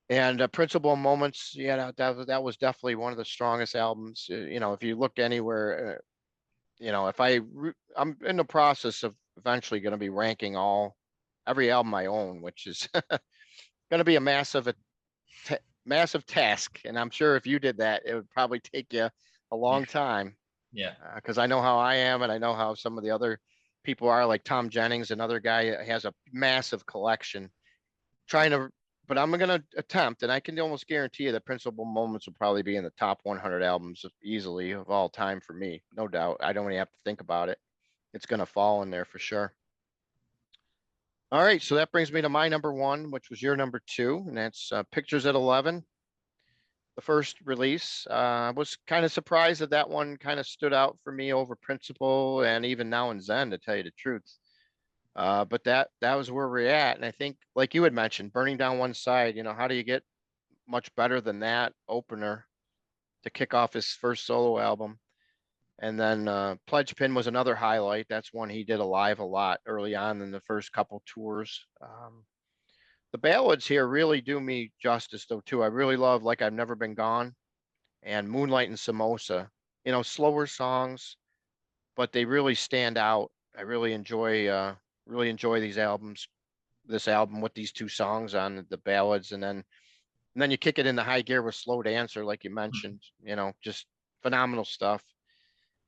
And Principal Moments, yeah, that was definitely one of the strongest albums. You know, if you look anywhere, you know, I'm in the process of eventually going to be ranking every album I own, which is going to be a massive task. And I'm sure if you did that, it would probably take you a Yeah. long time Yeah. because I know how I am, and I know how some of the other people are, like Tom Jennings, another guy that has a massive collection. Trying to, but I'm going to attempt, and I can almost guarantee you that Principal Moments will probably be in the top 100 albums easily of all time for me, no doubt. I don't even have to think about it. It's going to fall in there for sure. All right, so that brings me to my number one, which was your number two, and that's Pictures at 11, the first release. I was kind of surprised that that one kind of stood out for me over Principle and even Now and Zen, to tell you the truth. But that was where we're at, and I think, like you had mentioned, Burning Down One Side. You know, how do you get much better than that opener to kick off his first solo album? And then Pledge Pin was another highlight. That's one he did alive a lot early on in the first couple tours. The ballads here really do me justice, though, too. I really love Like I've Never Been Gone and Moonlight and Samosa. You know, slower songs, but they really stand out. I really enjoy these albums. This album with these two songs on the ballads, and then you kick it into high gear with Slow Dancer, like you mentioned. You know, just phenomenal stuff.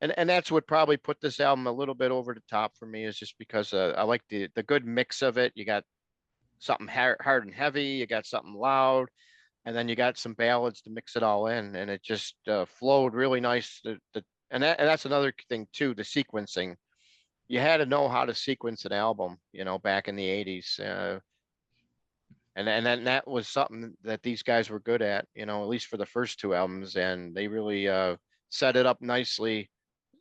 And that's what probably put this album a little bit over the top for me, is just because I like the good mix of it. You got something hard and heavy, you got something loud, and then you got some ballads to mix it all in, and it just flowed really nice. And that's another thing too, the sequencing. You had to know how to sequence an album, you know, back in the '80s. And then that was something that these guys were good at, you know, at least for the first two albums, and they really set it up nicely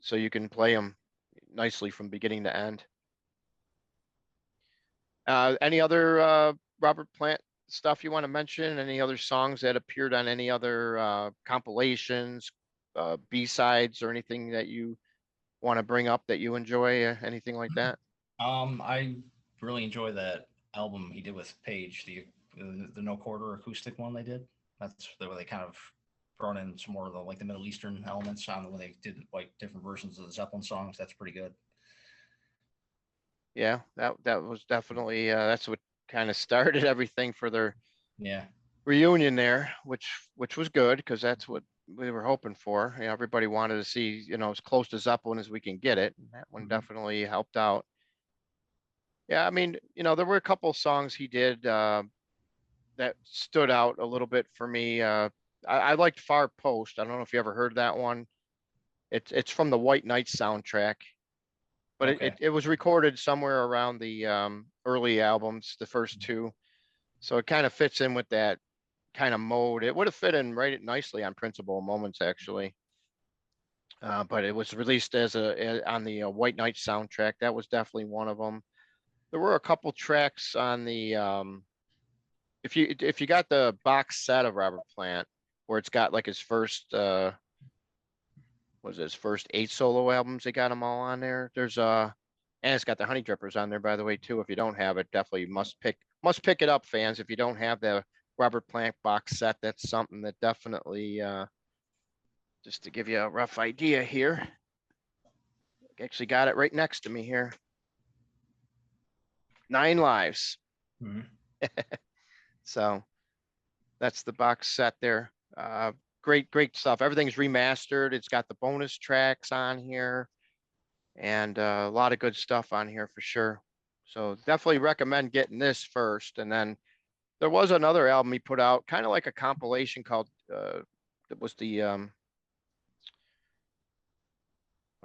so you can play them nicely from beginning to end. Any other Robert Plant stuff you want to mention? Any other songs that appeared on any other compilations, B-sides, or anything that you want to bring up that you enjoy? Anything like that? I really enjoy that album he did with Page, the No Quarter acoustic one they did. That's the way they kind of brought in some more of the like the Middle Eastern elements on when they did like different versions of the Zeppelin songs. That's pretty good. Yeah, that was definitely that's what kind of started everything for their Yeah. reunion there, which was good because that's what we were hoping for. You know, everybody wanted to see, you know, as close to Zeppelin as we can get it. And that one Mhm. definitely helped out. Yeah, I mean, you know, there were a couple songs he did that stood out a little bit for me. I liked Far Post. I don't know if you ever heard that one. It's from the White Knight soundtrack, but Okay. it was recorded somewhere around the early albums, the first two. So it kind of fits in with that kind of mode. It would have fit in right nicely on Principal Moments, actually. But it was released on the White Knight soundtrack. That was definitely one of them. There were a couple tracks on the if you got the box set of Robert Plant, where it's got like his first was it his first 8 solo albums. They got them all on there. There's and it's got the Honey Drippers on there, by the way, too. If you don't have it, definitely must pick it up, fans. If you don't have the Robert Plant box set, that's something that definitely just to give you a rough idea here. I actually got it right next to me here. 9 Lives. Mhm. So that's the box set there. Great stuff. Everything's remastered. It's got the bonus tracks on here and a lot of good stuff on here for sure. So definitely recommend getting this first. And then there was another album he put out, kind of like a compilation called, it was I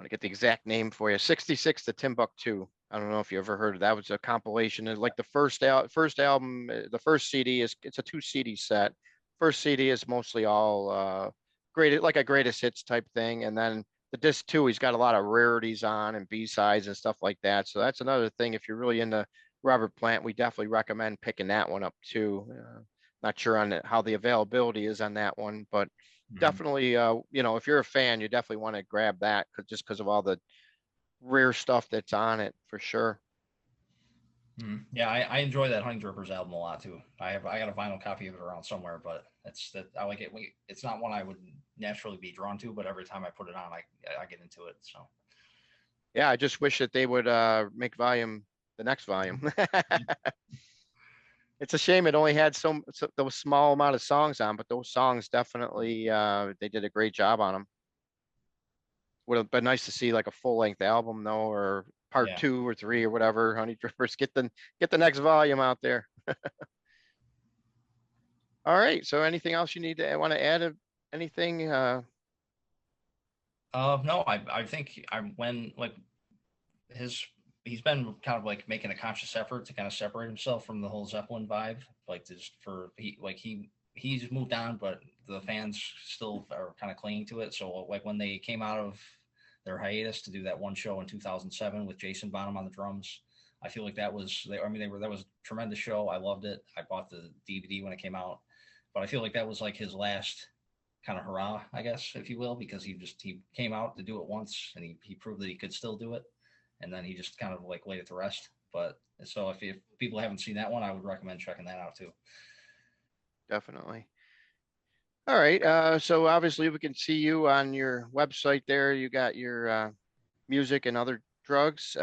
want to get the exact name for you, 66 to Timbuktu. I don't know if you ever heard of that. It was a compilation. Like the first album, the first CD it's a 2 CD set. First CD is mostly all great, like a greatest hits type thing, and then the disc two, he's got a lot of rarities on and B-sides and stuff like that. So that's another thing if you're really into Robert Plant, we definitely recommend picking that one up too. Not sure on how the availability is on that one, but Mhm. definitely, if you're a fan, you definitely want to grab that just because of all the rare stuff that's on it for sure. Yeah, I enjoy that Honey Drippers album a lot too. I got a vinyl copy of it around somewhere, but it's that I like it. It's not one I would naturally be drawn to, but every time I put it on, I get into it. So Yeah, I just wish that they would make the next volume. yeah, It's a shame it only had those small amount of songs on, but those songs definitely they did a great job on them. Would have been nice to see like a full length album though, or part yeah. 2 or 3 or whatever. Honey Drippers, get the next volume out there. All right. So anything else you need to want to add? Anything? No, I think I when like his he's been kind of like making a conscious effort to kind of separate himself from the whole Zeppelin vibe. Like just for he's moved on, but the fans still are kind of clinging to it. So like when they came out of their hiatus to do that one show in 2007 with Jason Bonham on the drums, I feel like that was a tremendous show. I loved it. I bought the DVD when it came out, but I feel like that was like his last kind of hurrah, I guess, if you will, because he came out to do it once and he proved that he could still do it, and then he just kind of like laid it to rest. But so if people haven't seen that one, I would recommend checking that out too. Definitely. All right. So obviously we can see you on your website there. You got your music and other drugs.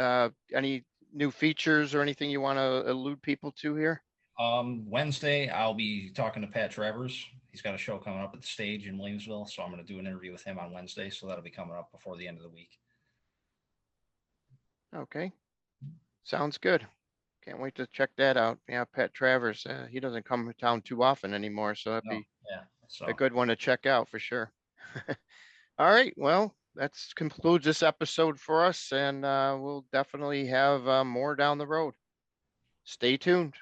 Any new features or anything you want to allude people to here? Wednesday, I'll be talking to Pat Travers. He's got a show coming up at the stage in Williamsville, so I'm going to do an interview with him on Wednesday. So that'll be coming up before the end of the week. Okay. Sounds good. Can't wait to check that out. Yeah, Pat Travers. He doesn't come to town too often anymore, so that'd No, be yeah. a So good one to check out for sure. All right. Well, that concludes this episode for us, and we'll definitely have more down the road. Stay tuned.